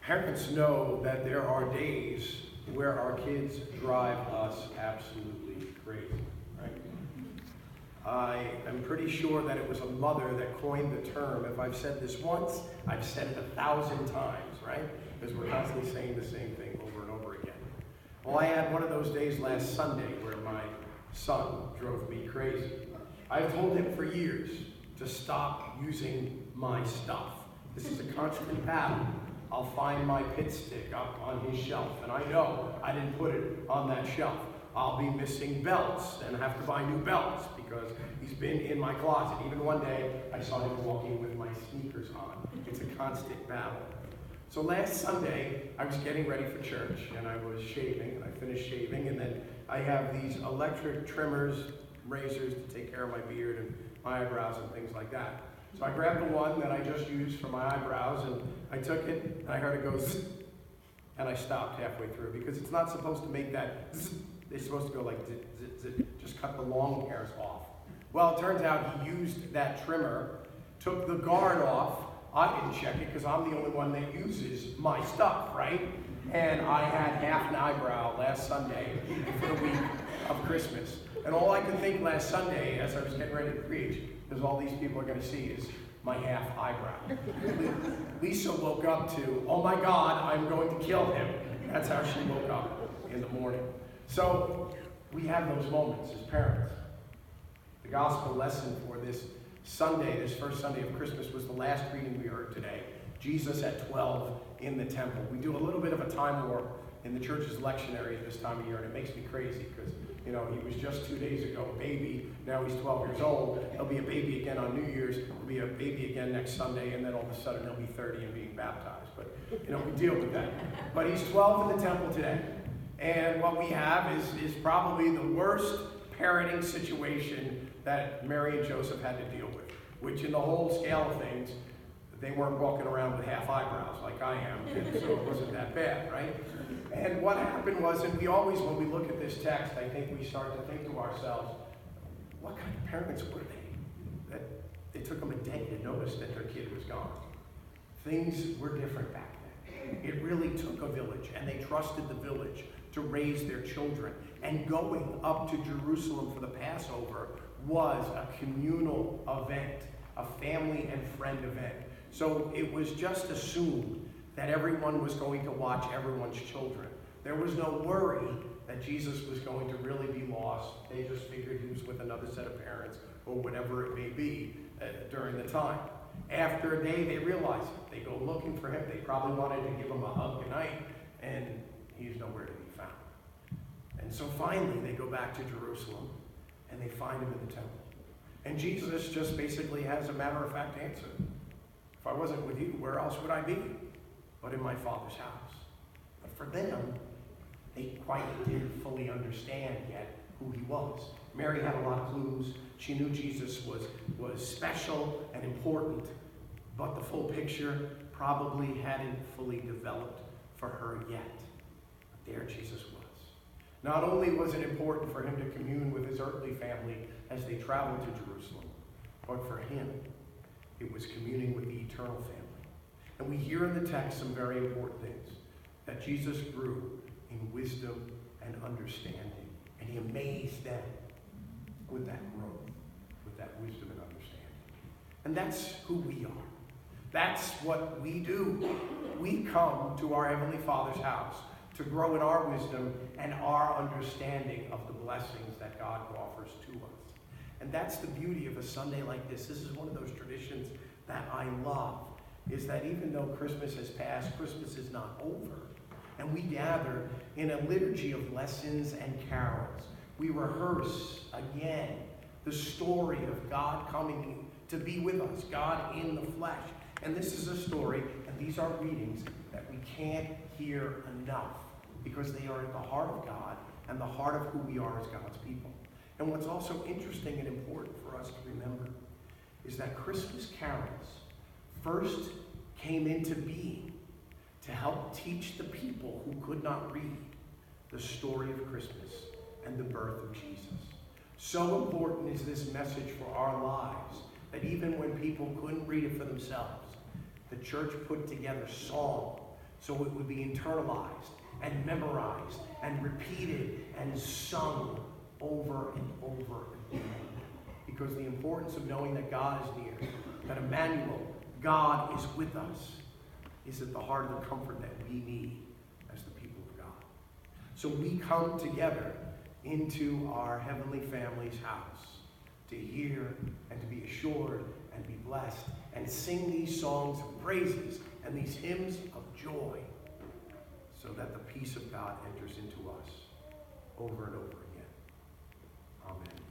Parents know that there are days where our kids drive us absolutely crazy, right? I am pretty sure that it was a mother that coined the term. If I've said this once, I've said it 1,000 times, right? Because we're constantly saying the same thing over and over again. Well, I had one of those days last Sunday where my son drove me crazy. I've told him for years to stop using my stuff. This is a constant battle. I'll find my pit stick up on his shelf, and I know I didn't put it on that shelf. I'll be missing belts and have to buy new belts because he's been in my closet. Even one day, I saw him walking with my sneakers on. It's a constant battle. So last Sunday, I was getting ready for church, and I was shaving, and I finished shaving, and then I have these electric trimmers, razors to take care of my beard and my eyebrows and things like that. So I grabbed the one that I just used for my eyebrows, and I took it, and I heard it go zzz, and I stopped halfway through because it's not supposed to make that zzz. It's supposed to go like zit, zit, zit, just cut the long hairs off. Well, it turns out he used that trimmer, took the guard off. I didn't check it because I'm the only one that uses my stuff, right? And I had half an eyebrow last Sunday for the week of Christmas. And all I could think last Sunday as I was getting ready to preach is all these people are going to see is my half eyebrow. Lisa woke up to, oh my God, I'm going to kill him. That's how she woke up in the morning. So we have those moments as parents. The gospel lesson for this Sunday, this first Sunday of Christmas, was the last reading we heard today. Jesus at 12 in the temple. We do a little bit of a time warp in the church's lectionary at this time of year, and it makes me crazy because, you know, he was just 2 days ago a baby. Now he's 12 years old. He'll be a baby again on New Year's. He'll be a baby again next Sunday, and then all of a sudden he'll be 30 and being baptized. But, you know, we deal with that. But he's 12 in the temple today. And what we have is probably the worst parenting situation that Mary and Joseph had to deal with, which in the whole scale of things, they weren't walking around with half eyebrows like I am, and so it wasn't that bad, right? And what happened was, and we always, when we look at this text, I think we start to think to ourselves, what kind of parents were they? That it took them a day to notice that their kid was gone. Things were different back then. It really took a village, and they trusted the village to raise their children. And going up to Jerusalem for the Passover was a communal event, a family and friend event. So it was just assumed that everyone was going to watch everyone's children. There was no worry that Jesus was going to really be lost. They just figured he was with another set of parents or whatever it may be during the time. After a day, they realized it. They go looking for him. They probably wanted to give him a hug goodnight, and he's nowhere to be found. And so finally, they go back to Jerusalem, and they find him in the temple. And Jesus just basically has a matter-of-fact answer. If I wasn't with you, where else would I be? But in my Father's house. But for them, they quite didn't fully understand yet who he was. Mary had a lot of clues. She knew Jesus was special and important, but the full picture probably hadn't fully developed for her yet. But there Jesus was. Not only was it important for him to commune with his earthly family as they traveled to Jerusalem, but for him, it was communing with the eternal family. And we hear in the text some very important things. That Jesus grew in wisdom and understanding. And he amazed them with that growth, with that wisdom and understanding. And that's who we are. That's what we do. We come to our Heavenly Father's house to grow in our wisdom and our understanding of the blessings that God offers to us. And that's the beauty of a Sunday like this. This is one of those traditions that I love, is that even though Christmas has passed, Christmas is not over. And we gather in a liturgy of lessons and carols. We rehearse again the story of God coming to be with us, God in the flesh. And this is a story, and these are readings that we can't hear enough because they are at the heart of God and the heart of who we are as God's people. And what's also interesting and important for us to remember is that Christmas carols first came into being to help teach the people who could not read the story of Christmas and the birth of Jesus. So important is this message for our lives that even when people couldn't read it for themselves, the church put together song so it would be internalized and memorized and repeated and sung over and over again. Because the importance of knowing that God is near, that Emmanuel, God is with us, is at the heart of the comfort that we need as the people of God. So we come together into our heavenly family's house to hear and to be assured and be blessed and sing these songs of praises and these hymns of joy so that the peace of God enters into us over and over again. Amen.